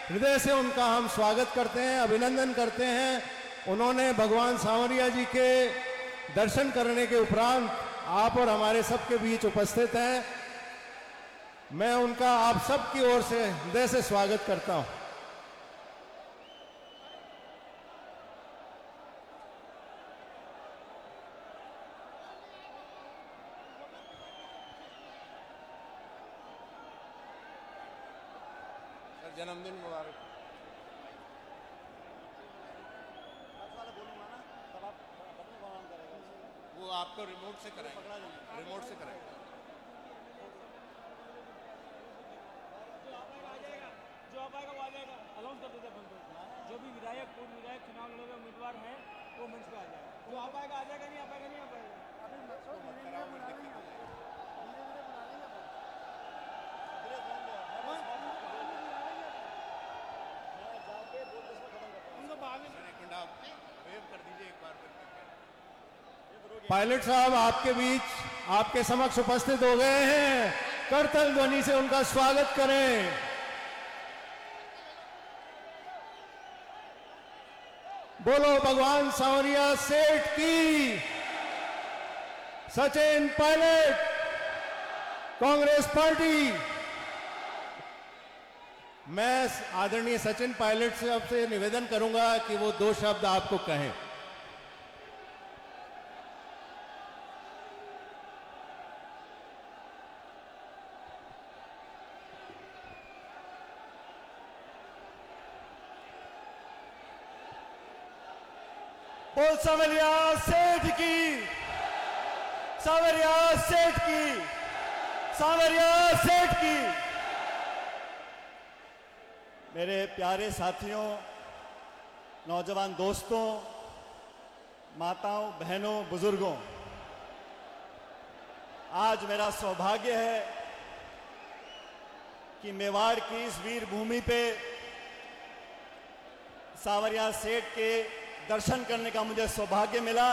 हृदय से उनका हम स्वागत करते हैं, अभिनंदन करते हैं। उन्होंने भगवान सांवरिया जी के दर्शन करने के उपरांत आप और हमारे सबके बीच उपस्थित हैं। मैं उनका आप सब की ओर से हृदय से स्वागत करता हूं। जन्मदिन मुबारक। वो आपको रिमोट से कराएंगे, रिमोट से कराएंगे। जो आप आएगा वो आ जाएगा, अनाउंस कर देते हैं। जो भी विधायक पूर्व विधायक चुनाव लड़े हुए उम्मीदवार हैं वो मंच पे आ जाएगा। जो आप आएगा आ जाएगा, नहीं आ पाएगा नहीं आ पाएगा। पायलट साहब आपके बीच, आपके समक्ष उपस्थित हो गए हैं। करतल ध्वनि से उनका स्वागत करें। बोलो भगवान सांवरिया सेठ की। सचिन पायलट, कांग्रेस पार्टी। मैं आदरणीय सचिन पायलट से आपसे निवेदन करूंगा कि वो दो शब्द आपको कहें। बोल सांवरिया सेठ की, सांवरिया सेठ की, सांवरिया सेठ की। मेरे प्यारे साथियों, नौजवान दोस्तों, माताओं, बहनों, बुजुर्गों, आज मेरा सौभाग्य है कि मेवाड़ की इस वीर भूमि पे सांवरिया सेठ के दर्शन करने का मुझे सौभाग्य मिला।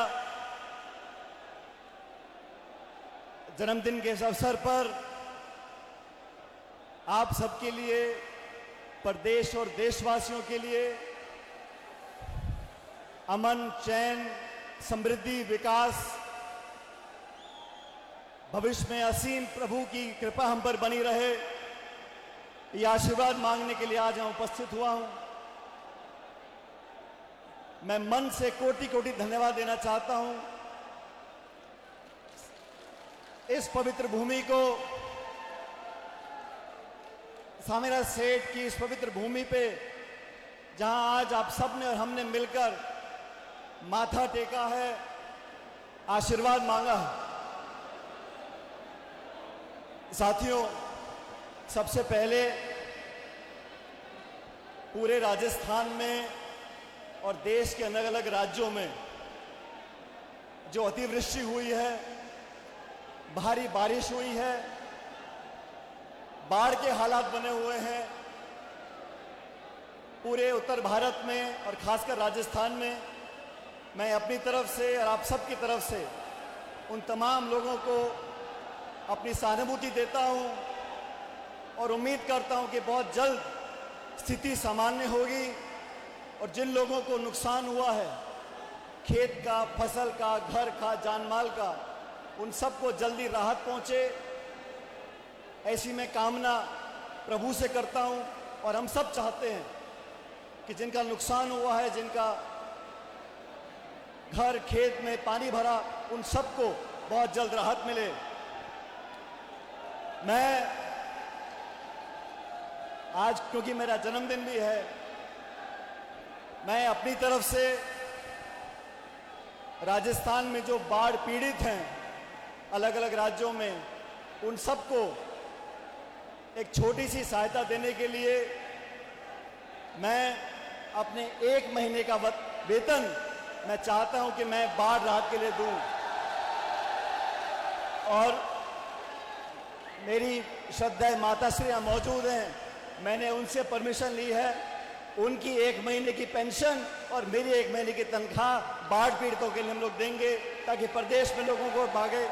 जन्मदिन के इस अवसर पर आप सबके लिए, प्रदेश और देशवासियों के लिए अमन, चैन, समृद्धि, विकास, भविष्य में असीम प्रभु की कृपा हम पर बनी रहे, ये आशीर्वाद मांगने के लिए आज मैं उपस्थित हुआ हूं। मैं मन से कोटि कोटि धन्यवाद देना चाहता हूं इस पवित्र भूमि को, सांवरिया सेठ की इस पवित्र भूमि पे, जहां आज आप सबने और हमने मिलकर माथा टेका है, आशीर्वाद मांगा है। साथियों, सबसे पहले पूरे राजस्थान में और देश के अलग अलग राज्यों में जो अतिवृष्टि हुई है, भारी बारिश हुई है, बाढ़ के हालात बने हुए हैं, पूरे उत्तर भारत में और खासकर राजस्थान में, मैं अपनी तरफ से और आप सब की तरफ से उन तमाम लोगों को अपनी सहानुभूति देता हूं और उम्मीद करता हूं कि बहुत जल्द स्थिति सामान्य होगी और जिन लोगों को नुकसान हुआ है, खेत का, फसल का, घर का, जानमाल का, उन सबको जल्दी राहत पहुंचे, ऐसी मैं कामना प्रभु से करता हूं। और हम सब चाहते हैं कि जिनका नुकसान हुआ है, जिनका घर खेत में पानी भरा, उन सबको बहुत जल्द राहत मिले। मैं आज, क्योंकि मेरा जन्मदिन भी है, मैं अपनी तरफ से राजस्थान में जो बाढ़ पीड़ित हैं अलग अलग राज्यों में, उन सबको एक छोटी सी सहायता देने के लिए मैं अपने 1 महीने का वेतन मैं चाहता हूं कि मैं बाढ़ राहत के लिए दूं। और मेरी श्रद्धाएं माताश्री यहाँ मौजूद हैं, मैंने उनसे परमिशन ली है, उनकी 1 महीने की पेंशन और मेरी 1 महीने की तनख्वाह बाढ़ पीड़ितों के लिए हम लोग देंगे, ताकि प्रदेश में लोगों को भागे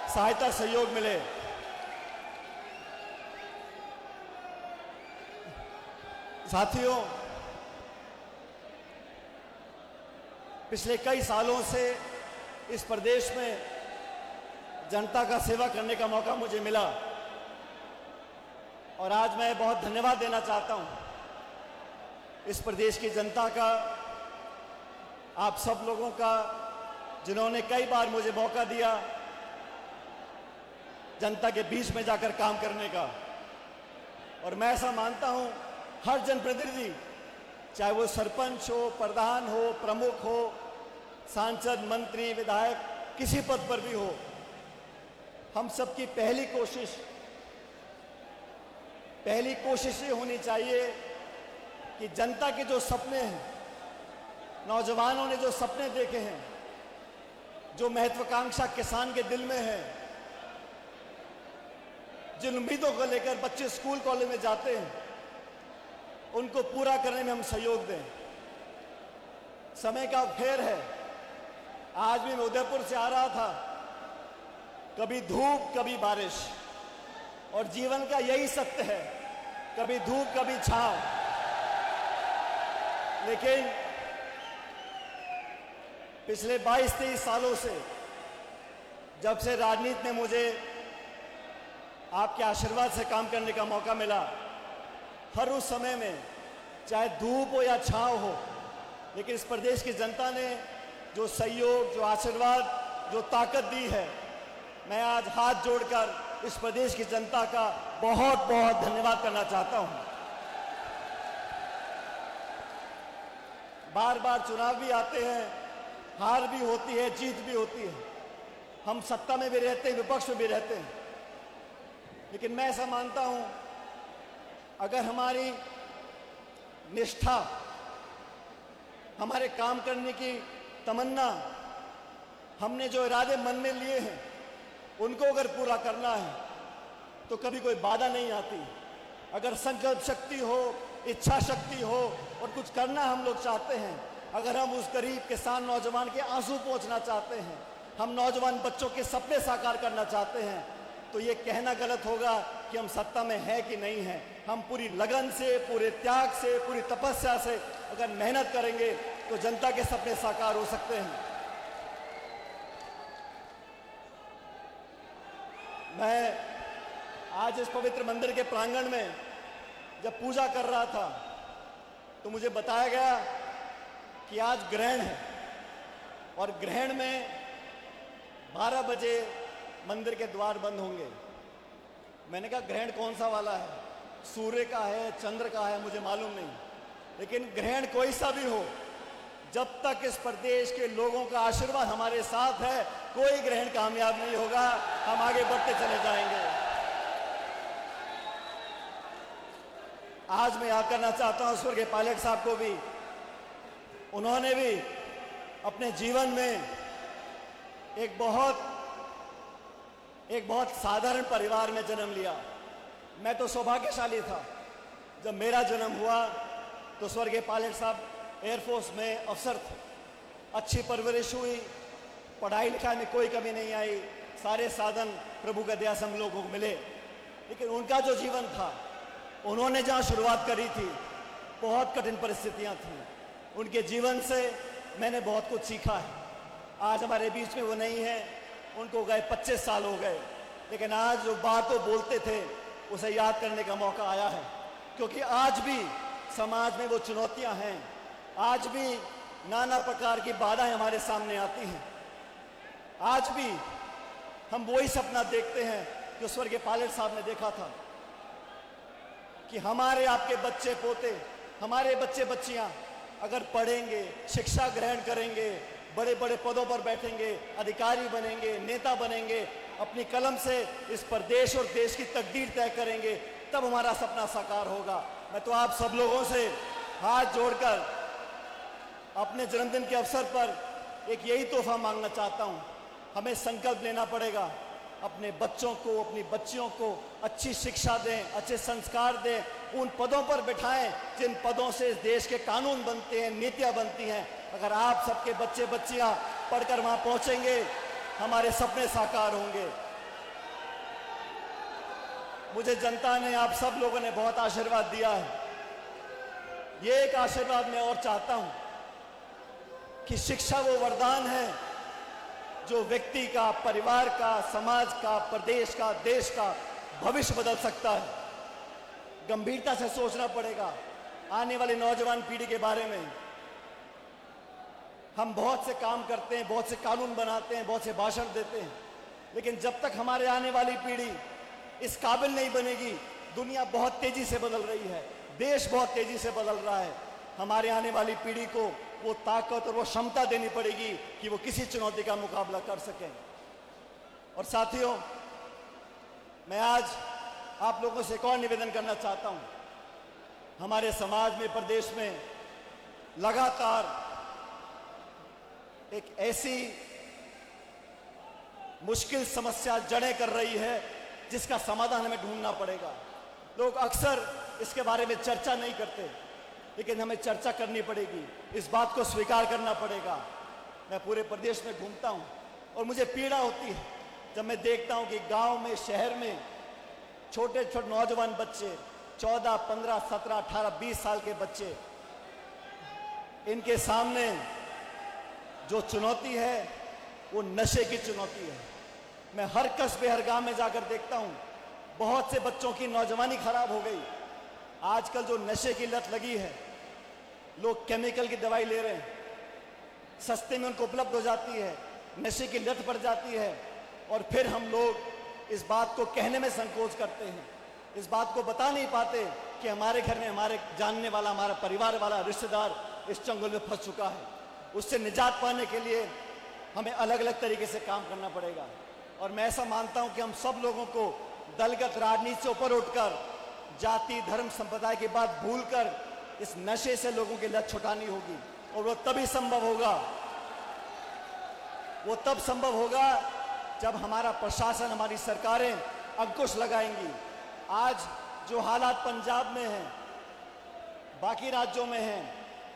सहायता सहयोग मिले। साथियों, पिछले कई सालों से इस प्रदेश में जनता का सेवा करने का मौका मुझे मिला और आज मैं बहुत धन्यवाद देना चाहता हूं इस प्रदेश की जनता का, आप सब लोगों का, जिन्होंने कई बार मुझे मौका दिया जनता के बीच में जाकर काम करने का। और मैं ऐसा मानता हूं हर जनप्रतिनिधि, चाहे वो सरपंच हो, प्रधान हो, प्रमुख हो, सांसद, मंत्री, विधायक, किसी पद पर भी हो, हम सबकी पहली कोशिश ये होनी चाहिए कि जनता के जो सपने हैं, नौजवानों ने जो सपने देखे हैं, जो महत्वाकांक्षा किसान के दिल में है, जिन उम्मीदों को लेकर बच्चे स्कूल कॉलेज में जाते हैं, उनको पूरा करने में हम सहयोग दें। समय का फेर है। आज भी मैं उदयपुर से आ रहा था, कभी धूप कभी बारिश, और जीवन का यही सत्य है, कभी धूप कभी छांव। लेकिन पिछले 22-23 सालों से, जब से राजनीति में मुझे आपके आशीर्वाद से काम करने का मौका मिला, हर उस समय में चाहे धूप हो या छांव हो, लेकिन इस प्रदेश की जनता ने जो सहयोग, जो आशीर्वाद, जो ताकत दी है, मैं आज हाथ जोड़कर इस प्रदेश की जनता का बहुत बहुत धन्यवाद करना चाहता हूं। बार बार चुनाव भी आते हैं, हार भी होती है, जीत भी होती है, हम सत्ता में भी रहते हैं, विपक्ष में भी रहते हैं, लेकिन मैं ऐसा मानता हूं अगर हमारी निष्ठा, हमारे काम करने की तमन्ना, हमने जो इरादे मन में लिए हैं, उनको अगर पूरा करना है तो कभी कोई बाधा नहीं आती। अगर संकल्प शक्ति हो, इच्छा शक्ति हो और कुछ करना हम लोग चाहते हैं, अगर हम उस गरीब किसान नौजवान के आंसू पोंछना चाहते हैं, हम नौजवान बच्चों के सपने साकार करना चाहते हैं, तो ये कहना गलत होगा कि हम सत्ता में हैं कि नहीं हैं। हम पूरी लगन से, पूरे त्याग से, पूरी तपस्या से अगर मेहनत करेंगे तो जनता के सपने साकार हो सकते हैं। मैं आज इस पवित्र मंदिर के प्रांगण में जब पूजा कर रहा था तो मुझे बताया गया कि आज ग्रहण है और ग्रहण में 12 बजे मंदिर के द्वार बंद होंगे। मैंने कहा ग्रहण कौन सा वाला है, सूर्य का है, चंद्र का है, मुझे मालूम नहीं, लेकिन ग्रहण कोई सा भी हो, जब तक इस प्रदेश के लोगों का आशीर्वाद हमारे साथ है, कोई ग्रहण कामयाब नहीं होगा। हम आगे बढ़ते चले जाएंगे। आज मैं याद करना चाहता हूं स्वर्गीय पायलट साहब को भी। उन्होंने भी अपने जीवन में एक बहुत साधारण परिवार में जन्म लिया। मैं तो सौभाग्यशाली था, जब मेरा जन्म हुआ तो स्वर्गीय पायलट साहब एयरफोर्स में अफसर थे। अच्छी परवरिश हुई, पढ़ाई लिखाई में कोई कमी नहीं आई, सारे साधन प्रभु की दया से हम लोगों को मिले। लेकिन उनका जो जीवन था, उन्होंने जहाँ शुरुआत करी थी, बहुत कठिन परिस्थितियाँ थीं। उनके जीवन से मैंने बहुत कुछ सीखा है। आज हमारे बीच में वो नहीं है, उनको गए 25 साल हो गए, लेकिन आज जो बात वो बोलते थे उसे याद करने का मौका आया है, क्योंकि आज भी समाज में वो चुनौतियां हैं, आज भी नाना प्रकार की बाधाएं हमारे सामने आती हैं। आज भी हम वही सपना देखते हैं जो स्वर्गीय पायलट साहब ने देखा था कि हमारे आपके बच्चे पोते, हमारे बच्चे बच्चियां अगर पढ़ेंगे, शिक्षा ग्रहण करेंगे, बड़े बड़े पदों पर बैठेंगे, अधिकारी बनेंगे, नेता बनेंगे, अपनी कलम से इस प्रदेश और देश की तकदीर तय करेंगे, तब हमारा सपना साकार होगा। मैं तो आप सब लोगों से हाथ जोड़कर अपने जन्मदिन के अवसर पर एक यही तोहफा मांगना चाहता हूं। हमें संकल्प लेना पड़ेगा, अपने बच्चों को, अपनी बच्चियों को अच्छी शिक्षा दें, अच्छे संस्कार दें, उन पदों पर बिठाएं जिन पदों से इस देश के कानून बनते हैं, नीतियां बनती हैं। अगर आप सबके बच्चे बच्चियां पढ़कर वहां पहुंचेंगे, हमारे सपने साकार होंगे। मुझे जनता ने, आप सब लोगों ने बहुत आशीर्वाद दिया है। ये एक आशीर्वाद मैं और चाहता हूं कि शिक्षा वो वरदान है जो व्यक्ति का, परिवार का, समाज का, प्रदेश का, देश का भविष्य बदल सकता है। गंभीरता से सोचना पड़ेगा आने वाली नौजवान पीढ़ी के बारे में। हम बहुत से काम करते हैं, बहुत से कानून बनाते हैं, बहुत से भाषण देते हैं, लेकिन जब तक हमारे आने वाली पीढ़ी इस काबिल नहीं बनेगी, दुनिया बहुत तेजी से बदल रही है, देश बहुत तेजी से बदल रहा है, हमारे आने वाली पीढ़ी को वो ताकत और वो क्षमता देनी पड़ेगी कि वो किसी चुनौती का मुकाबला कर सकें। और साथियों, मैं आज आप लोगों से एक और निवेदन करना चाहता हूं। हमारे समाज में, प्रदेश में लगातार एक ऐसी मुश्किल समस्या जड़ें कर रही है जिसका समाधान हमें ढूंढना पड़ेगा। लोग अक्सर इसके बारे में चर्चा नहीं करते, लेकिन हमें चर्चा करनी पड़ेगी, इस बात को स्वीकार करना पड़ेगा। मैं पूरे प्रदेश में घूमता हूं और मुझे पीड़ा होती है जब मैं देखता हूं कि गांव में, शहर में छोटे छोटे नौजवान बच्चे, 14, 15, 17, 18, 20 साल के बच्चे, इनके सामने जो चुनौती है वो नशे की चुनौती है। मैं हर कस्बे, हर गांव में जाकर देखता हूं, बहुत से बच्चों की नौजवानी खराब हो गई। आजकल जो नशे की लत लगी है, लोग केमिकल की दवाई ले रहे हैं, सस्ते में उनको उपलब्ध हो जाती है, नशे की लत पड़ जाती है, और फिर हम लोग इस बात को कहने में संकोच करते हैं, इस बात को बता नहीं पाते कि हमारे घर में हमारे जानने वाला, हमारा परिवार वाला, रिश्तेदार इस चंगुल में फंस चुका है। उससे निजात पाने के लिए हमें अलग अलग तरीके से काम करना पड़ेगा। और मैं ऐसा मानता हूं कि हम सब लोगों को दलगत राजनीति से ऊपर उठकर, जाति, धर्म, संप्रदाय की बात भूलकर इस नशे से लोगों की लत छुटानी होगी। और वो तभी संभव होगा, वो तब संभव होगा जब हमारा प्रशासन, हमारी सरकारें अंकुश लगाएंगी। आज जो हालात पंजाब में हैं, बाकी राज्यों में हैं,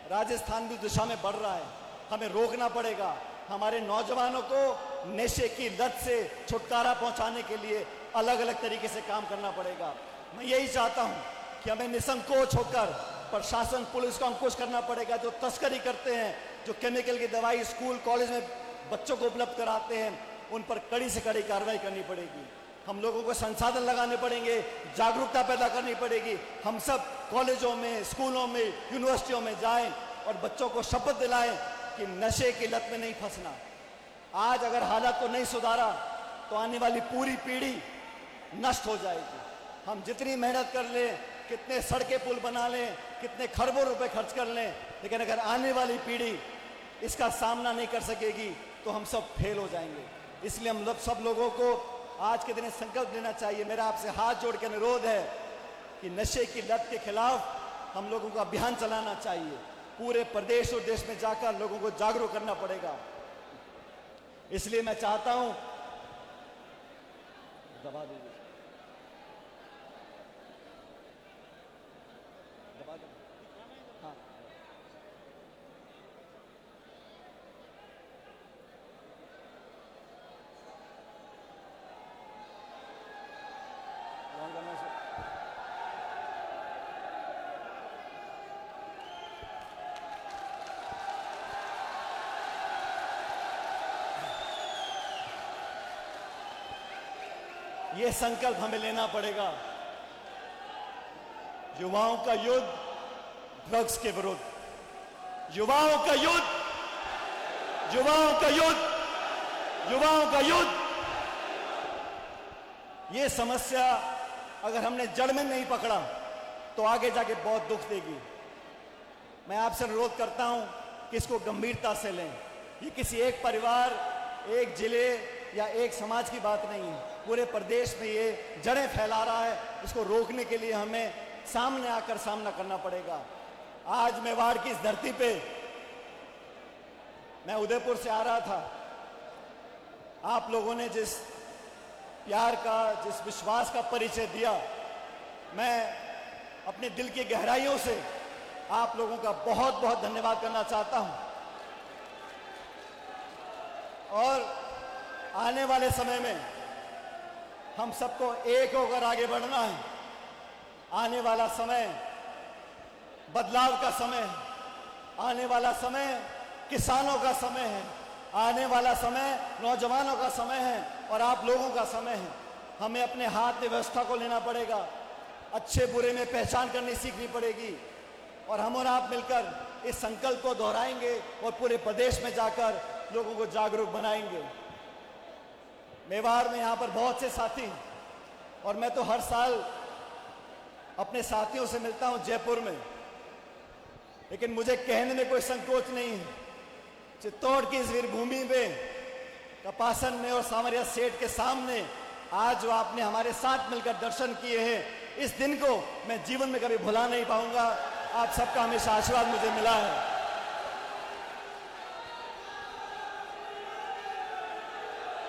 राजस्थान भी दिशा में बढ़ रहा है, हमें रोकना पड़ेगा। हमारे नौजवानों को नशे की लत से छुटकारा पहुंचाने के लिए अलग अलग तरीके से काम करना पड़ेगा। मैं यही चाहता हूं कि हमें निसंकोच होकर प्रशासन, पुलिस को अंकुश करना पड़ेगा। जो तस्करी करते हैं, जो केमिकल की दवाई स्कूल, कॉलेज में बच्चों को उपलब्ध कराते हैं, उन पर कड़ी से कड़ी कार्रवाई करनी पड़ेगी। हम लोगों को संसाधन लगाने पड़ेंगे, जागरूकता पैदा करनी पड़ेगी। हम सब कॉलेजों में, स्कूलों में, यूनिवर्सिटियों में जाएं और बच्चों को शपथ दिलाएं कि नशे की लत में नहीं फंसना। आज अगर हालात को नहीं सुधारा तो आने वाली पूरी पीढ़ी नष्ट हो जाएगी। हम जितनी मेहनत कर लें, कितने सड़कें पुल बना लें, कितने खरबों रुपए खर्च कर लें, लेकिन अगर आने वाली पीढ़ी इसका सामना नहीं कर सकेगी तो हम सब फेल हो जाएंगे। इसलिए हम सब लोगों को आज के दिन संकल्प लेना चाहिए। मेरा आपसे हाथ जोड़ के अनुरोध है कि नशे की लत के खिलाफ हम लोगों को अभियान चलाना चाहिए। पूरे प्रदेश और देश में जाकर लोगों को जागरूक करना पड़ेगा। इसलिए मैं चाहता हूं, दबा दीजिए, दबा दो, हाँ, ऑन करना से ये संकल्प हमें लेना पड़ेगा। युवाओं का युद्ध ड्रग्स के विरुद्ध, युवाओं का युद्ध, युवाओं का युद्ध, युवाओं का युद्ध। ये समस्या अगर हमने जड़ में नहीं पकड़ा तो आगे जाके बहुत दुख देगी। मैं आपसे अनुरोध करता हूं कि इसको गंभीरता से लें। ये किसी एक परिवार, एक जिले या एक समाज की बात नहीं है, पूरे प्रदेश में ये जड़ें फैला रहा है। इसको रोकने के लिए हमें सामने आकर सामना करना पड़ेगा। आज मेवाड़ की इस धरती पे, मैं उदयपुर से आ रहा था, आप लोगों ने जिस प्यार का, जिस विश्वास का परिचय दिया, मैं अपने दिल की गहराइयों से आप लोगों का बहुत बहुत धन्यवाद करना चाहता हूं। और आने वाले समय में हम सबको एक होकर आगे बढ़ना है। आने वाला समय बदलाव का समय है, आने वाला समय किसानों का समय है, आने वाला समय नौजवानों का समय है और आप लोगों का समय है। हमें अपने हाथ में व्यवस्था को लेना पड़ेगा, अच्छे बुरे में पहचान करनी सीखनी पड़ेगी और हम और आप मिलकर इस संकल्प को दोहराएंगे और पूरे प्रदेश में जाकर लोगों को जागरूक बनाएंगे। मेवाड़ में यहाँ पर बहुत से साथी हैं और मैं तो हर साल अपने साथियों से मिलता हूँ जयपुर में, लेकिन मुझे कहने में कोई संकोच नहीं है। चित्तौड़ की इस वीर भूमि पे कपासन में और सांवरिया सेठ के सामने आज जो आपने हमारे साथ मिलकर दर्शन किए हैं, इस दिन को मैं जीवन में कभी भुला नहीं पाऊंगा। आप सबका हमेशा आशीर्वाद मुझे मिला है।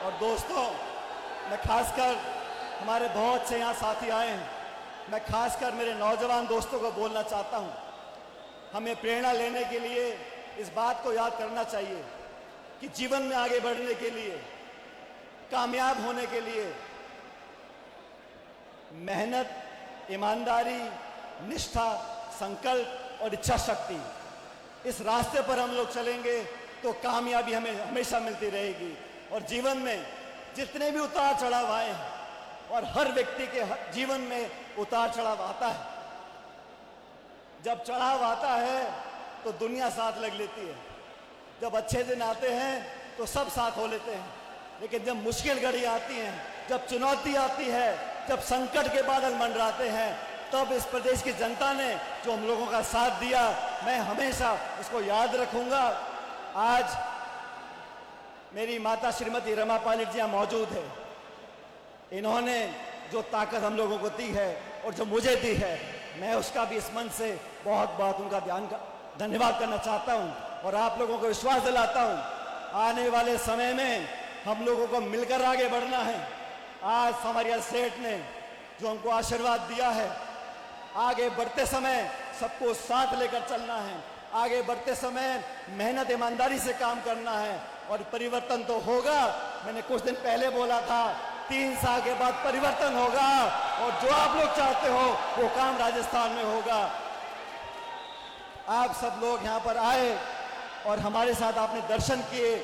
और दोस्तों, मैं खासकर हमारे बहुत से यहाँ साथी आए हैं, मैं खासकर मेरे नौजवान दोस्तों को बोलना चाहता हूँ, हमें प्रेरणा लेने के लिए इस बात को याद करना चाहिए कि जीवन में आगे बढ़ने के लिए, कामयाब होने के लिए मेहनत, ईमानदारी, निष्ठा, संकल्प और इच्छा शक्ति, इस रास्ते पर हम लोग चलेंगे तो कामयाबी हमें हमेशा मिलती रहेगी। और जीवन में जितने भी उतार चढ़ाव आए हैं, और हर व्यक्ति के जीवन में उतार चढ़ाव आता है, जब चढ़ाव आता है तो दुनिया साथ लग लेती है, जब अच्छे दिन आते हैं तो सब साथ हो लेते हैं, लेकिन जब मुश्किल घड़ी आती है, जब चुनौती आती है, जब संकट के बादल मंडराते हैं, तब इस प्रदेश की जनता ने जो हम लोगों का साथ दिया, मैं हमेशा उसको याद रखूंगा। आज मेरी माता श्रीमती रमा पालिक जी यहाँ मौजूद है। इन्होंने जो ताकत हम लोगों को दी है और जो मुझे दी है, मैं उसका भी इस मन से बहुत बहुत उनका धन्यवाद करना चाहता हूँ और आप लोगों को विश्वास दिलाता हूँ, आने वाले समय में हम लोगों को मिलकर आगे बढ़ना है। आज सांवरिया सेठ ने जो हमको आशीर्वाद दिया है, आगे बढ़ते समय सबको साथ लेकर चलना है, आगे बढ़ते समय मेहनत ईमानदारी से काम करना है और परिवर्तन तो होगा। मैंने कुछ दिन पहले बोला था, 3 साल के बाद परिवर्तन होगा और जो आप लोग चाहते हो वो काम राजस्थान में होगा। आप सब लोग यहाँ पर आए और हमारे साथ आपने दर्शन किए,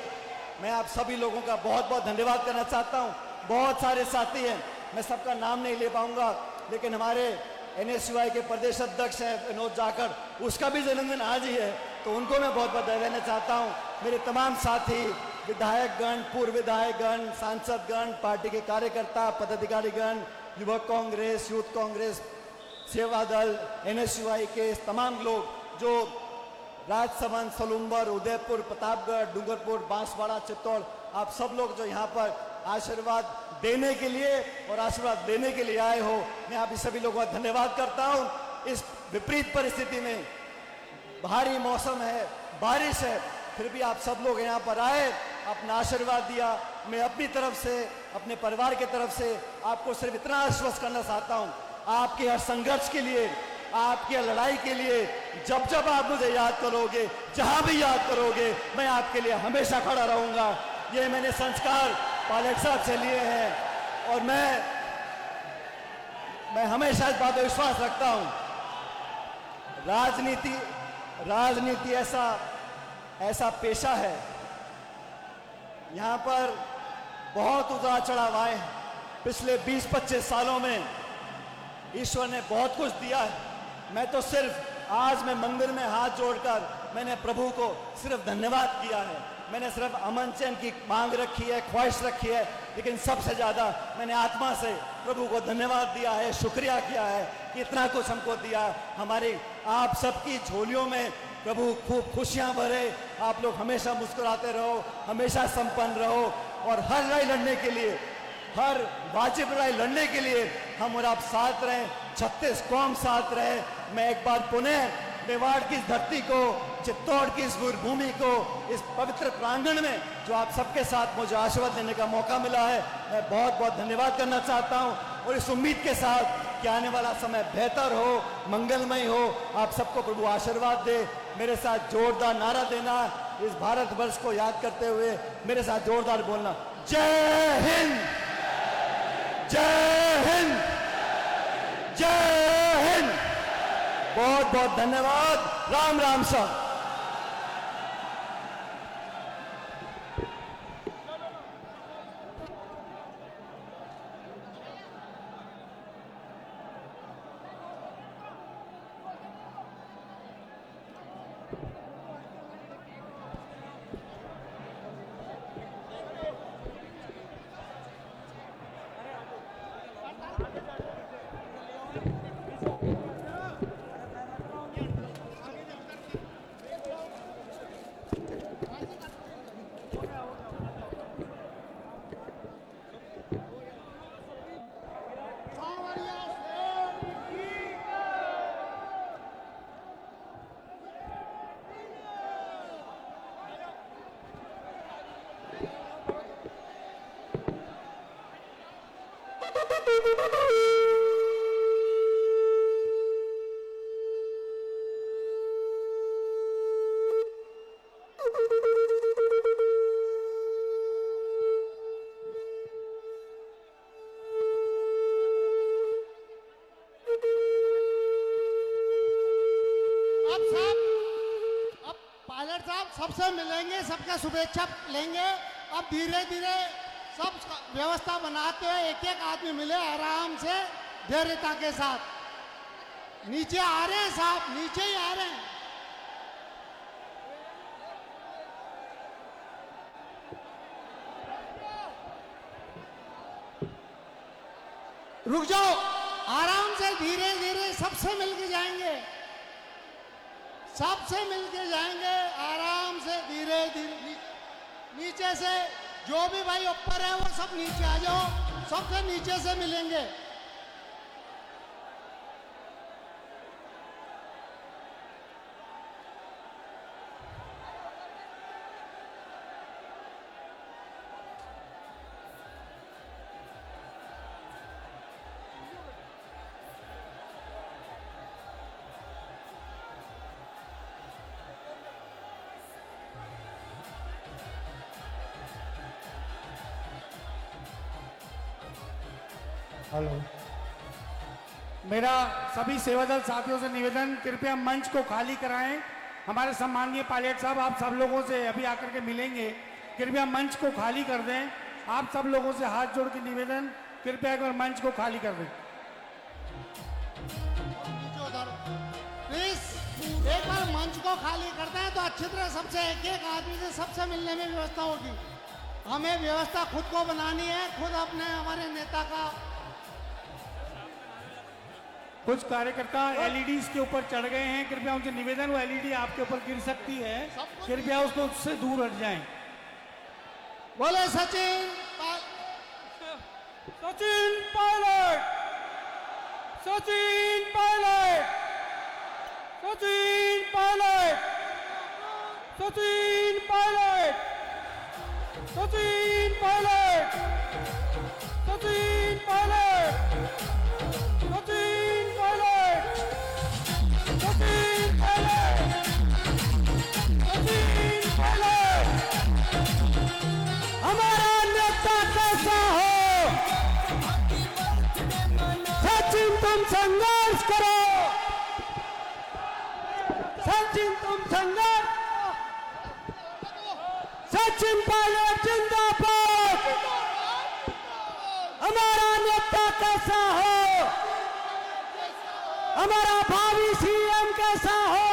मैं आप सभी लोगों का बहुत बहुत धन्यवाद करना चाहता हूँ। बहुत सारे साथी हैं, मैं सबका नाम नहीं ले पाऊंगा, लेकिन हमारे NSUI के प्रदेश अध्यक्ष हैं विनोद जाखड़, उसका भी जन्मदिन आज ही है, तो उनको मैं बहुत बहुत बधाई देना चाहता हूँ। मेरे तमाम साथी, विधायकगण, पूर्व विधायकगण, सांसदगण, पार्टी के कार्यकर्ता, पदाधिकारीगण, युवक कांग्रेस, यूथ कांग्रेस, सेवा दल, NSUI के तमाम लोग जो राजसमंद, सलूम्बर, उदयपुर, प्रतापगढ़, डूंगरपुर, बांसवाड़ा, चित्तौड़, आप सब लोग जो यहाँ पर आशीर्वाद देने के लिए और आशीर्वाद देने के लिए आए हो, मैं आप सभी लोगों का धन्यवाद करता हूँ। इस विपरीत परिस्थिति में, भारी मौसम है, बारिश है, फिर भी आप सब लोग यहाँ पर आए, अपना आशीर्वाद दिया। मैं अपनी तरफ से, अपने परिवार की तरफ से आपको सिर्फ इतना आश्वस्त करना चाहता हूँ, आपके हर संघर्ष के लिए, आपकी हर लड़ाई के लिए, जब जब आप मुझे याद करोगे, जहां भी याद करोगे, मैं आपके लिए हमेशा खड़ा रहूंगा। ये मैंने संस्कार पायलट साहब से लिए हैं और मैं हमेशा इस बात पर विश्वास रखता हूं। राजनीति ऐसा पेशा है, यहां पर बहुत उतार चढ़ाव आए हैं। पिछले 20-25 सालों में ईश्वर ने बहुत कुछ दिया है। मैं तो सिर्फ आज मैं मंदिर में हाथ जोड़कर मैंने प्रभु को सिर्फ धन्यवाद किया है, मैंने सिर्फ अमन चैन की मांग रखी है, ख्वाहिश रखी है, लेकिन सबसे ज्यादा मैंने आत्मा से प्रभु को धन्यवाद दिया है, शुक्रिया किया है कि इतना कुछ हमको दिया। हमारी आप सबकी झोलियों में प्रभु खूब खुशियां भरे, आप लोग हमेशा मुस्कुराते रहो, हमेशा संपन्न रहो और हर लड़ाई लड़ने के लिए, हर वाजिब लड़ाई लड़ने के लिए हम और आप साथ रहें, 36 कौम साथ रहे। मैं एक बार पुनः मेवाड़ की धरती को, चित्तौड़ की इस भूमि को, इस पवित्र प्रांगण में जो आप सबके साथ मुझे आशीर्वाद देने का मौका मिला है, मैं बहुत बहुत धन्यवाद करना चाहता हूं और इस उम्मीद के साथ कि आने वाला समय बेहतर हो, मंगलमय हो, आप सबको प्रभु आशीर्वाद दे। मेरे साथ जोरदार नारा देना, इस भारतवर्ष को याद करते हुए मेरे साथ जोरदार बोलना, जय हिंद, जय हिंद, जय हिंद। बहुत बहुत धन्यवाद। राम राम साहब। पायलट साहब सबसे मिलेंगे, सबका शुभेच्छा लेंगे। अब धीरे धीरे सब व्यवस्था बनाते हुए एक एक आदमी मिले आराम से धैर्यता के साथ। नीचे आ रहे हैं साहब, नीचे ही आ रहे हैं। रुक जाओ, आराम से धीरे धीरे सबसे मिलके जाएंगे, सबसे मिलके जाएंगे आराम से धीरे धीरे। नीचे से जो भी भाई ऊपर है वो सब नीचे आ जाओ, सबसे नीचे से मिलेंगे। हेलो, मेरा सभी सेवादल साथियों से निवेदन, कृपया मंच को खाली कराएं। हमारे सम्माननीय पायलट साहब आप सब लोगों से अभी आकर के मिलेंगे, कृपया मंच को खाली कर दें। आप सब लोगों से हाथ जोड़ के निवेदन, कृपया एक बार मंच को खाली कर दें। प्लीज एक बार मंच को खाली करते हैं तो अच्छी तरह सबसे एक एक आदमी से सबसे मिलने में व्यवस्था होगी। हमें व्यवस्था खुद को बनानी है, खुद अपने हमारे नेता का। कुछ कार्यकर्ता एलईडी के ऊपर चढ़ गए हैं, कृपया उनसे निवेदन, वो एलईडी आपके ऊपर गिर सकती है, कृपया उसको उससे दूर हट जाएं। बोले सचिन सचिन पायलट, सचिन पायलट, सचिन पायलट, सचिन पायलट, सचिन पायलट, सचिन पायलट, सचिन पायलट, सचिन पायलट, सचिन पायलट। हमारा नेता कैसा हो? सचिन तुम संघर्ष करो, सचिन तुम संघर्ष, सचिन पायलट जिंदाबाद। हमारा नेता कैसा हो? हमारा भावी सीएम कैसा हो?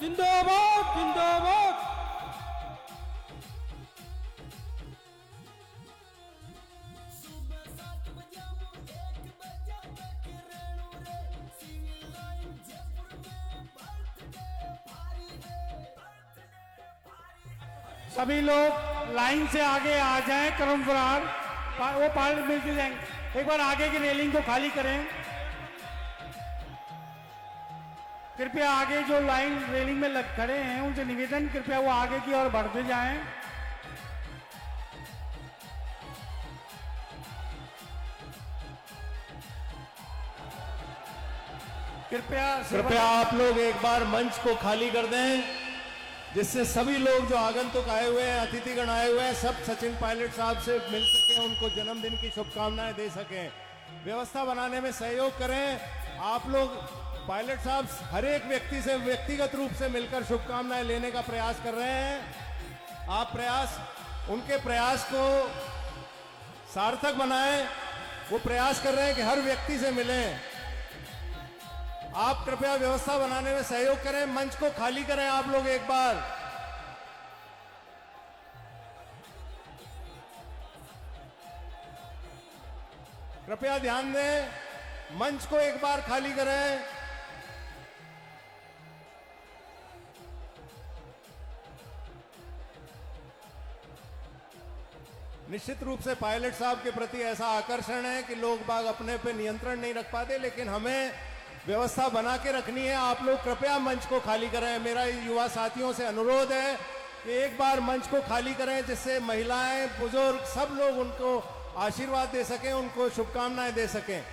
जिंदाबाद, जिंदाबाद। सभी लोग लाइन से आगे आ जाएं, क्रमवार वो पायलट मिलते जाएंगे। एक बार आगे की रेलिंग को खाली करें। कृपया आगे जो लाइन रेलिंग में लग खड़े हैं उनसे निवेदन, कृपया वो आगे की ओर बढ़ते जाएं। कृपया आप लोग एक बार मंच को खाली कर दें, जिससे सभी लोग जो आगंतुक आए हुए हैं, अतिथिगण आए हुए हैं, सब सचिन पायलट साहब से मिल सके, उनको जन्मदिन की शुभकामनाएं दे सकें। व्यवस्था बनाने में सहयोग करें। आप लोग पायलट साहब हर एक व्यक्ति से व्यक्तिगत रूप से मिलकर शुभकामनाएं लेने का प्रयास कर रहे हैं। आप उनके प्रयास को सार्थक बनाएं। वो प्रयास कर रहे हैं कि हर व्यक्ति से मिलें। आप कृपया व्यवस्था बनाने में सहयोग करें। मंच को खाली करें आप लोग एक बार। कृपया ध्यान दें, मंच को एक बार खाली करें। निश्चित रूप से पायलट साहब के प्रति ऐसा आकर्षण है कि लोग बाग अपने पे नियंत्रण नहीं रख पाते, लेकिन हमें व्यवस्था बना के रखनी है। आप लोग कृपया मंच को खाली करें। मेरा युवा साथियों से अनुरोध है कि एक बार मंच को खाली करें, जिससे महिलाएं, बुजुर्ग सब लोग उनको आशीर्वाद दे सकें, उनको शुभकामनाएं दे सकें।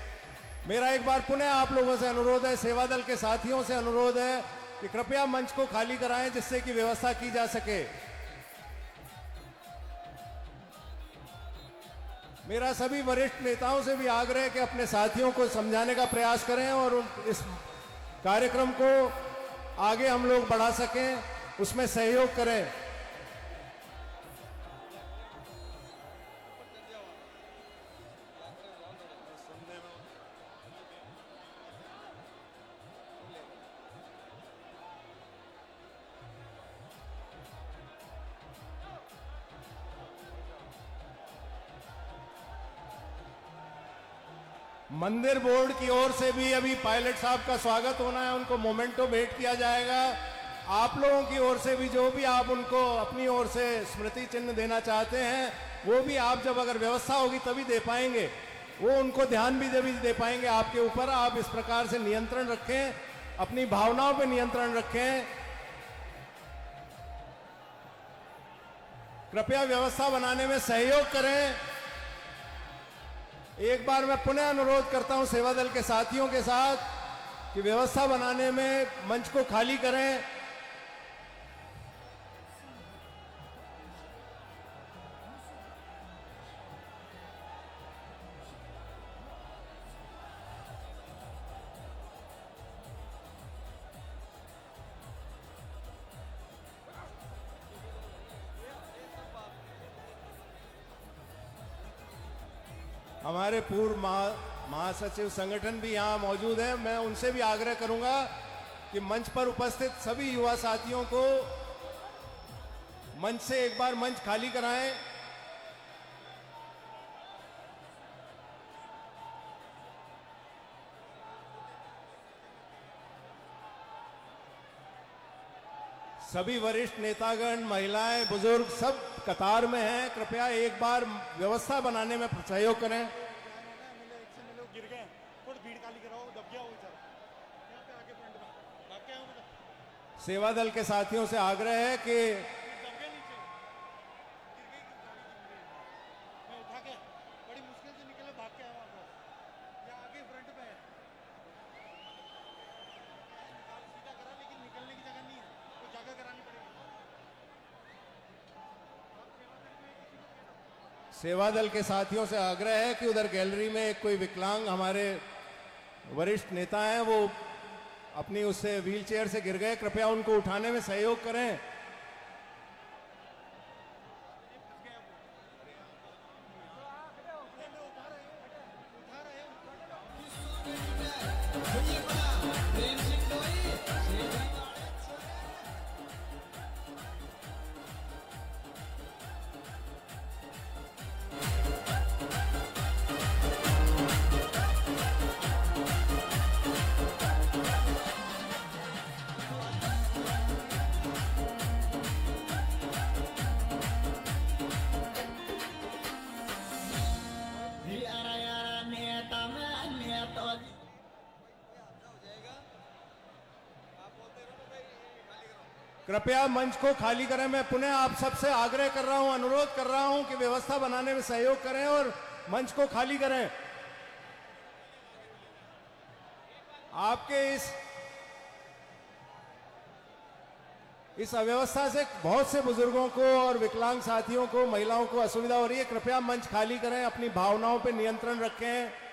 मेरा एक बार पुनः आप लोगों से अनुरोध है, सेवा दल के साथियों से अनुरोध है कि कृपया मंच को खाली कराएं, जिससे कि व्यवस्था की जा सके। मेरा सभी वरिष्ठ नेताओं से भी आग्रह है कि अपने साथियों को समझाने का प्रयास करें और इस कार्यक्रम को आगे हम लोग बढ़ा सकें, उसमें सहयोग करें। मंदिर बोर्ड की ओर से भी अभी पायलट साहब का स्वागत होना है, उनको मोमेंटो भेंट किया जाएगा। आप लोगों की ओर से भी जो भी आप उनको अपनी ओर से स्मृति चिन्ह देना चाहते हैं, वो भी आप जब अगर व्यवस्था होगी तभी दे पाएंगे। वो उनको ध्यान भी दे पाएंगे आपके ऊपर। आप इस प्रकार से नियंत्रण रखें, अपनी भावनाओं पे नियंत्रण रखें। कृपया व्यवस्था बनाने में सहयोग करें। एक बार मैं पुनः अनुरोध करता हूं सेवा दल के साथियों के साथ कि व्यवस्था बनाने में मंच को खाली करें। हमारे पूर्व महासचिव संगठन भी यहाँ मौजूद हैं। मैं उनसे भी आग्रह करूंगा कि मंच पर उपस्थित सभी युवा साथियों को मंच से एक बार मंच खाली कराएं। सभी वरिष्ठ नेतागण, महिलाएं, बुजुर्ग सब कतार में हैं। कृपया एक बार व्यवस्था बनाने में सहयोग करें। गिर गए, थोड़ी भीड़ खाली कराओ, दब गया वो बेचारा। यहाँ पे आके फ्रंट में भाग के आओ बेटा। सेवा दल के साथियों से आग्रह है कि दब गया नीचे, गिर गई गाड़ी, मैं उठा के बड़ी मुश्किल से निकले, भाग के आया वापस। यहाँ आगे फ्रंट पे है, सीधा करा, लेकिन निकलने की जगह नहीं है, तो जगह करानी पड़ेगी। सेवा दल के साथियों से आग्रह है कि उधर गैलरी में एक कोई विकलांग हमारे वरिष्ठ नेता हैं, वो अपनी उससे व्हीलचेयर से गिर गए। कृपया उनको उठाने में सहयोग करें। कृपया मंच को खाली करें। मैं पुनः आप सबसे आग्रह कर रहा हूं, अनुरोध कर रहा हूं कि व्यवस्था बनाने में सहयोग करें और मंच को खाली करें। आपके इस अव्यवस्था से बहुत से बुजुर्गों को और विकलांग साथियों को, महिलाओं को असुविधा हो रही है। कृपया मंच खाली करें, अपनी भावनाओं पर नियंत्रण रखें।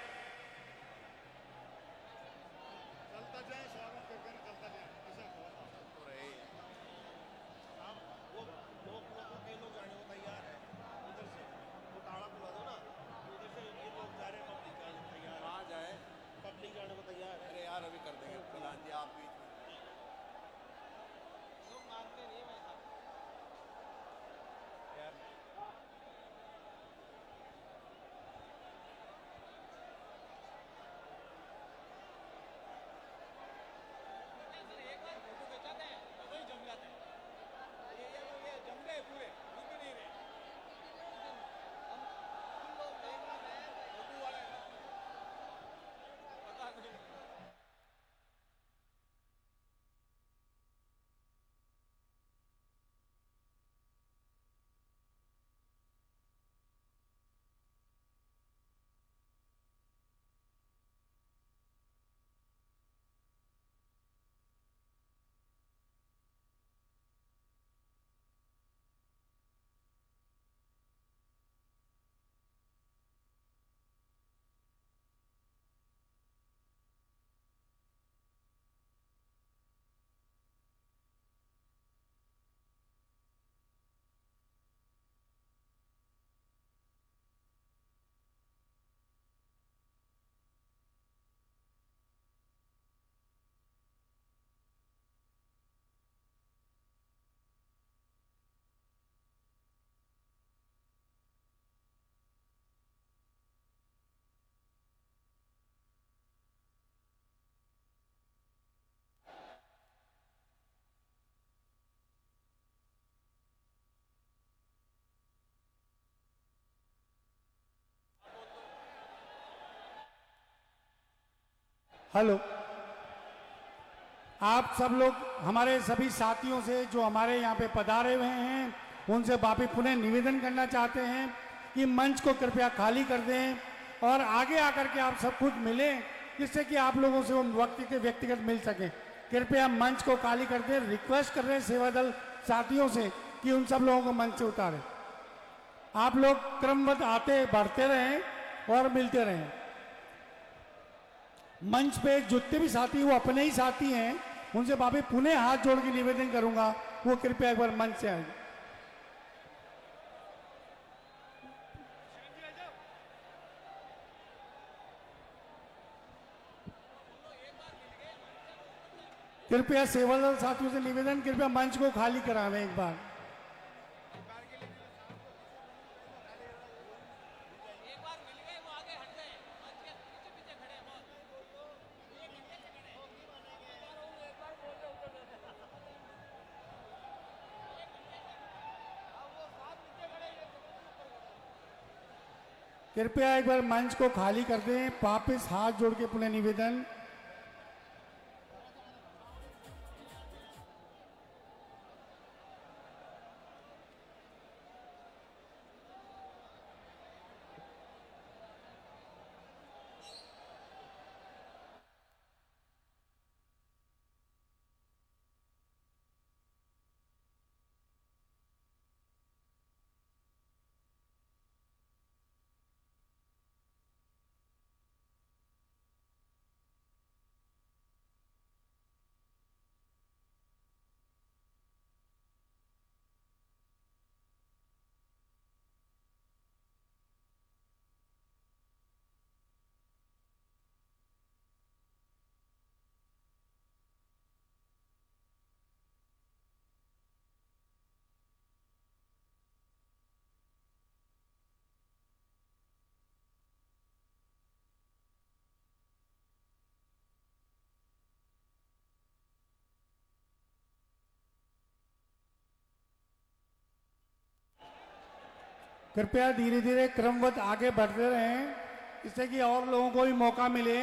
हेलो, आप सब लोग हमारे सभी साथियों से जो हमारे यहाँ पे पधारे हुए हैं, उनसे वापस पुनः निवेदन करना चाहते हैं कि मंच को कृपया खाली कर दें और आगे आकर के आप सब खुद मिलें, जिससे कि आप लोगों से उन व्यक्ति के व्यक्तिगत मिल सकें। कृपया मंच को खाली कर दें। रिक्वेस्ट कर रहे हैं सेवा दल साथियों से कि उन सब लोगों को मंच से उतारें। आप लोग क्रमबद्ध आते बढ़ते रहें और मिलते रहें। मंच पे जितने भी साथी वो अपने ही साथी हैं, उनसे बाबे पुनः हाथ जोड़ के निवेदन करूंगा, वो कृपया एक बार मंच से आए। कृपया सेवादल साथियों से निवेदन, कृपया मंच को खाली करावें एक बार। कृपया एक बार मंच को खाली कर दें। वापिस हाथ जोड़ के पुनः निवेदन। कृपया धीरे धीरे क्रमवत आगे बढ़ते रहें, इससे कि और लोगों को भी मौका मिले।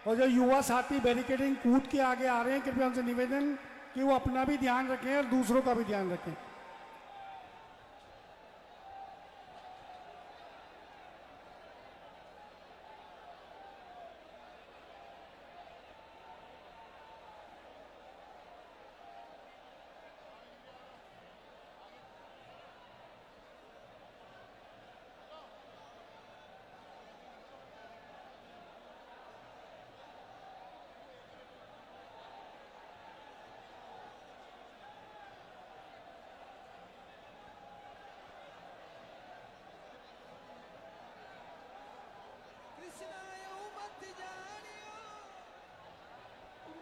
और जो युवा साथी बैरिकेडिंग कूद के आगे आ रहे हैं, कृपया उनसे निवेदन कि कि वो अपना भी ध्यान रखें और दूसरों का भी ध्यान रखें।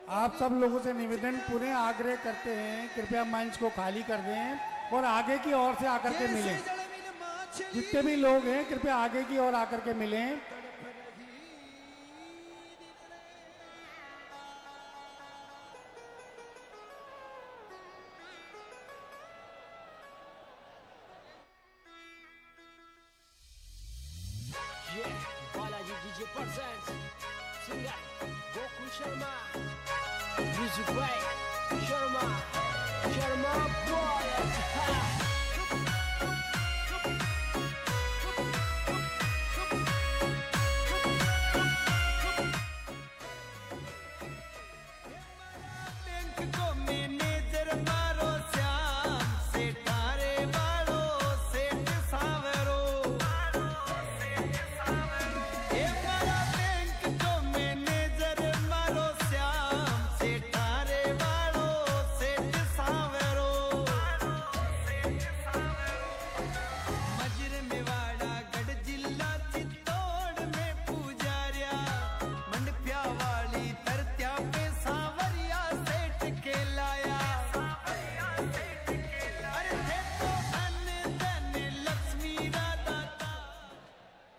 आप सब लोगों से निवेदन पूरे आग्रह करते हैं, कृपया मंच को खाली कर दें और आगे की ओर से आकर के मिलें। जितने भी लोग हैं कृपया आगे की ओर आकर के मिलें। Yeah, Balaji DJ presents singer Goku Sharma, music by Sharma boy.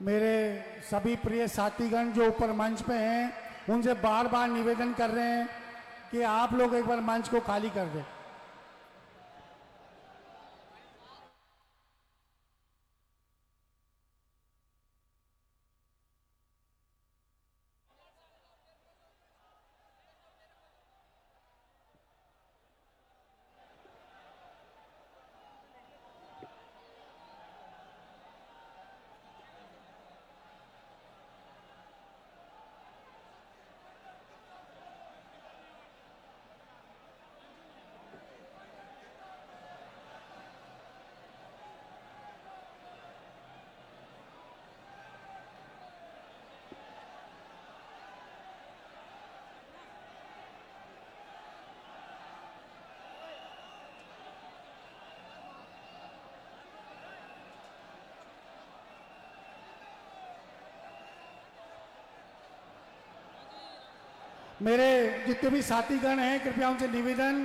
मेरे सभी प्रिय साथीगण जो ऊपर मंच पे हैं उनसे बार बार निवेदन कर रहे हैं कि आप लोग एक बार मंच को खाली कर दें। मेरे जितने भी साथीगण हैं कृपया उनसे निवेदन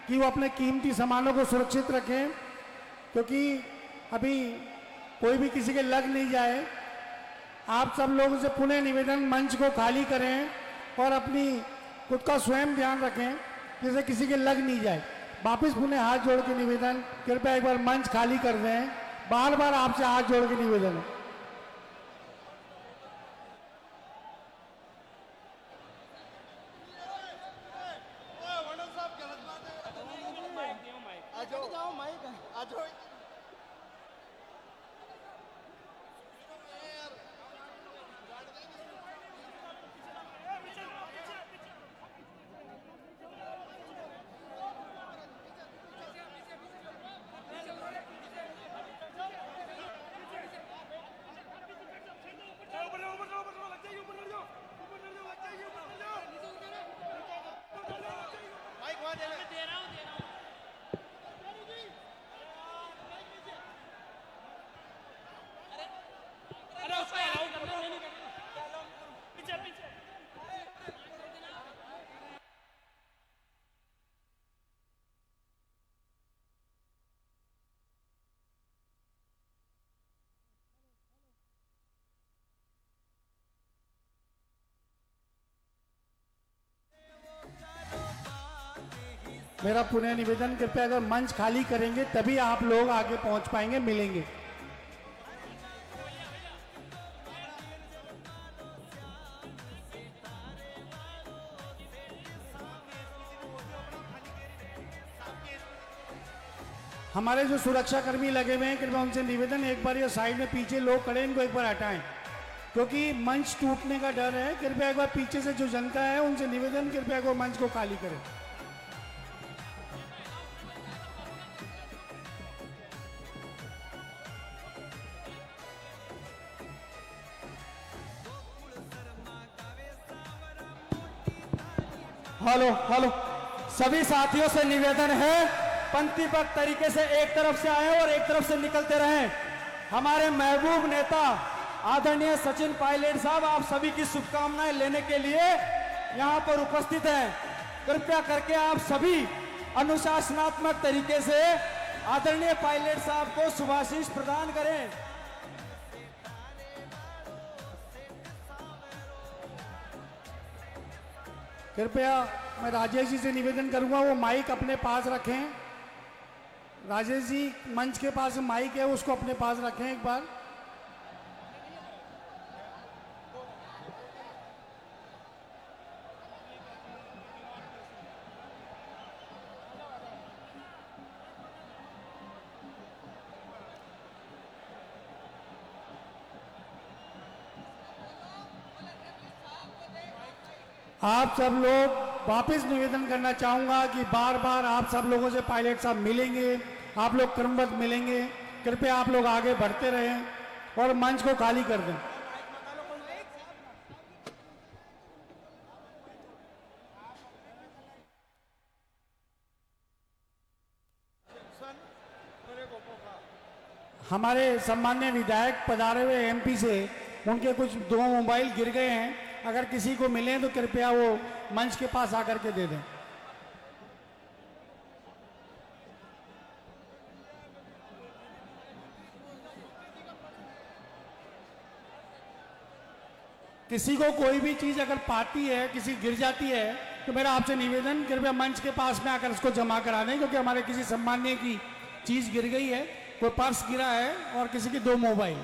कि वो अपने कीमती सामानों को सुरक्षित रखें, क्योंकि अभी कोई भी किसी के लग नहीं जाए। आप सब लोगों से पुनः निवेदन मंच को खाली करें और अपनी खुद का स्वयं ध्यान रखें जिससे किसी के लग नहीं जाए। वापस पुनः हाथ जोड़ के निवेदन, कृपया एक बार मंच खाली कर दें। बार बार आपसे हाथ जोड़ के निवेदन है। मेरा पुनः निवेदन, कृपया अगर मंच खाली करेंगे तभी आप लोग आगे पहुंच पाएंगे, मिलेंगे। हमारे जो सुरक्षा कर्मी लगे हुए हैं, कृपया उनसे निवेदन, एक बार ये साइड में पीछे लोग खड़े हैं, इनको एक बार हटाएं, क्योंकि मंच टूटने का डर है। कृपया एक बार पीछे से जो जनता है उनसे निवेदन, कृपया एक बार मंच को खाली करें। हेलो हेलो, सभी साथियों से निवेदन है पंक्तिबद्ध तरीके से एक तरफ से आए और एक तरफ से निकलते रहें। हमारे महबूब नेता आदरणीय सचिन पायलट साहब आप सभी की शुभकामनाएं लेने के लिए यहां पर उपस्थित हैं। कृपया करके आप सभी अनुशासनात्मक तरीके से आदरणीय पायलट साहब को शुभाशीष प्रदान करें। कृपया मैं राजेश जी से निवेदन करूंगा वो माइक अपने पास रखें। राजेश जी मंच के पास माइक है, उसको अपने पास रखें एक बार। आप सब लोग वापस निवेदन करना चाहूंगा कि बार बार आप सब लोगों से पायलट साहब मिलेंगे, आप लोग क्रमबद्ध मिलेंगे। कृपया आप लोग आगे बढ़ते रहें और मंच को खाली कर दें। हमारे सम्मान्य विधायक पधारे हुए एमपी से उनके कुछ 2 मोबाइल गिर गए हैं, अगर किसी को मिले तो कृपया वो मंच के पास आकर के दे दें। किसी को कोई भी चीज अगर पाती है, किसी गिर जाती है, तो मेरा आपसे निवेदन कृपया मंच के पास में आकर उसको जमा करा दें, क्योंकि हमारे किसी सम्मान्य की चीज गिर गई है, कोई पर्स गिरा है और किसी के 2 मोबाइल।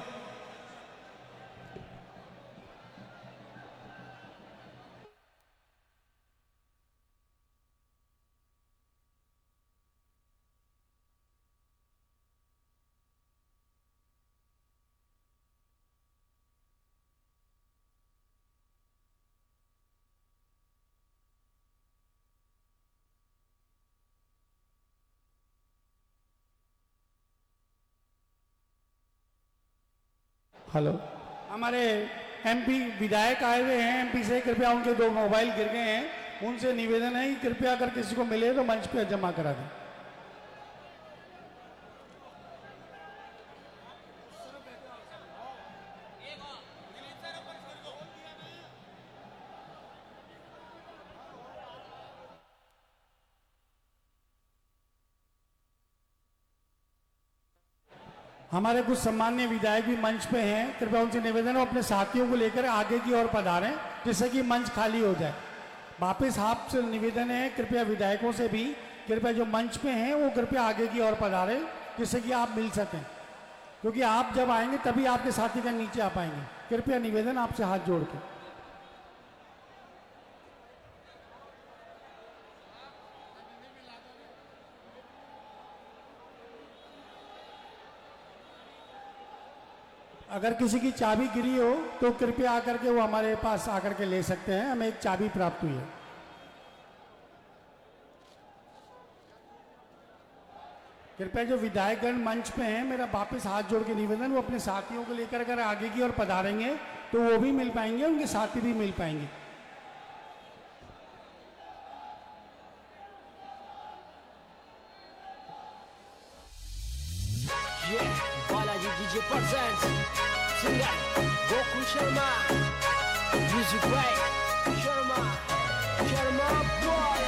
हेलो, हमारे एमपी विधायक आए हुए हैं एमपी से, कृपया उनके 2 मोबाइल गिर गए हैं, उनसे निवेदन है कि कृपया अगर किसी को मिले तो मंच पे जमा करा दें। हमारे कुछ सम्मान्य विधायक भी मंच पे हैं, कृपया उनसे निवेदन है अपने साथियों को लेकर आगे की ओर पधारें, जिससे कि मंच खाली हो जाए। वापस आपसे निवेदन है कृपया विधायकों से भी, कृपया जो मंच पे हैं वो कृपया आगे की ओर पधारें, जिससे कि आप मिल सकें, क्योंकि आप जब आएंगे तभी आपके साथी का नीचे आ पाएंगे। कृपया निवेदन आपसे हाथ जोड़ के। अगर किसी की चाबी गिरी हो तो कृपया आकर के वो हमारे पास आकर के ले सकते हैं, हमें एक चाबी प्राप्त हुई है। कृपया जो विधायकगण मंच पे हैं, मेरा वापस हाथ जोड़ के निवेदन, वो अपने साथियों को लेकर अगर आगे की ओर पधारेंगे तो वो भी मिल पाएंगे, उनके साथी भी मिल पाएंगे। Yeah, Balaji DJ presents singer Goku Sharma, music by Sharma boy.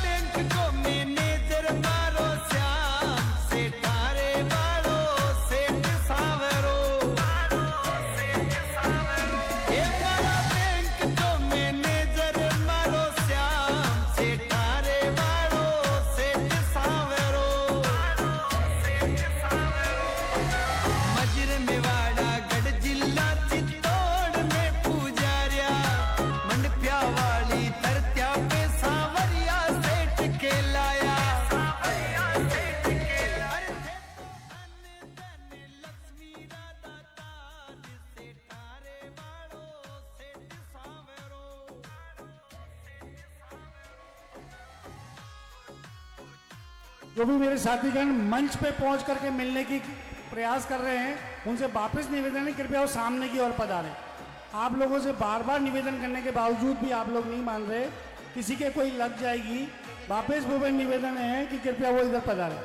Bank तो मैनेजर मारो श्याम से तारे वालो जो भी मेरे साथीगण मंच पे पहुंच करके मिलने की प्रयास कर रहे हैं, उनसे वापस निवेदन है कृपया वो सामने की ओर पधारें। आप लोगों से बार बार निवेदन करने के बावजूद भी आप लोग नहीं मान रहे, किसी के कोई लग जाएगी, वापस वो निवेदन है कि कृपया वो इधर पधारें।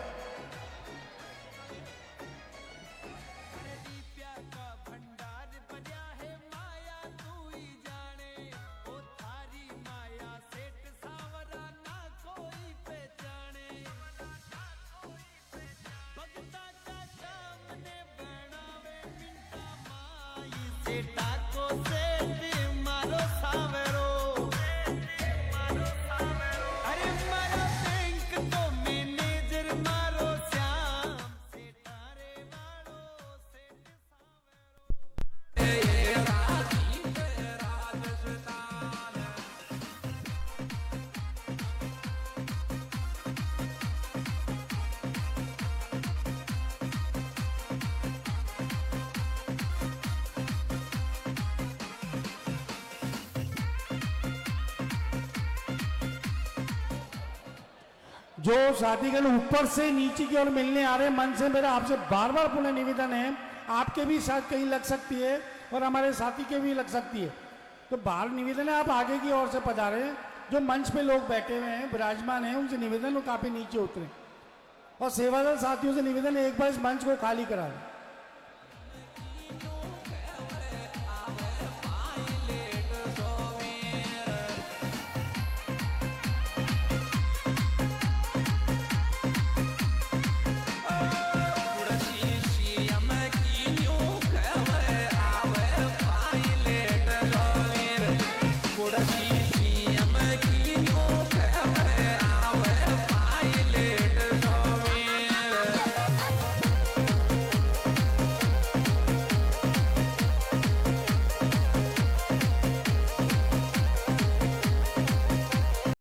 जो साथीगण ऊपर से नीचे की ओर मिलने आ रहे हैं मन से, मेरा आपसे बार बार पुनः निवेदन है, आपके भी शायद कहीं लग सकती है और हमारे साथी के भी लग सकती है, तो बाहर निवेदन है आप आगे की ओर से पधारें। जो मंच पे लोग बैठे हुए हैं, विराजमान हैं, उनसे निवेदन वो काफी नीचे उतरे, और सेवादल साथियों से निवेदन है एक बार इस मंच को खाली करा दें।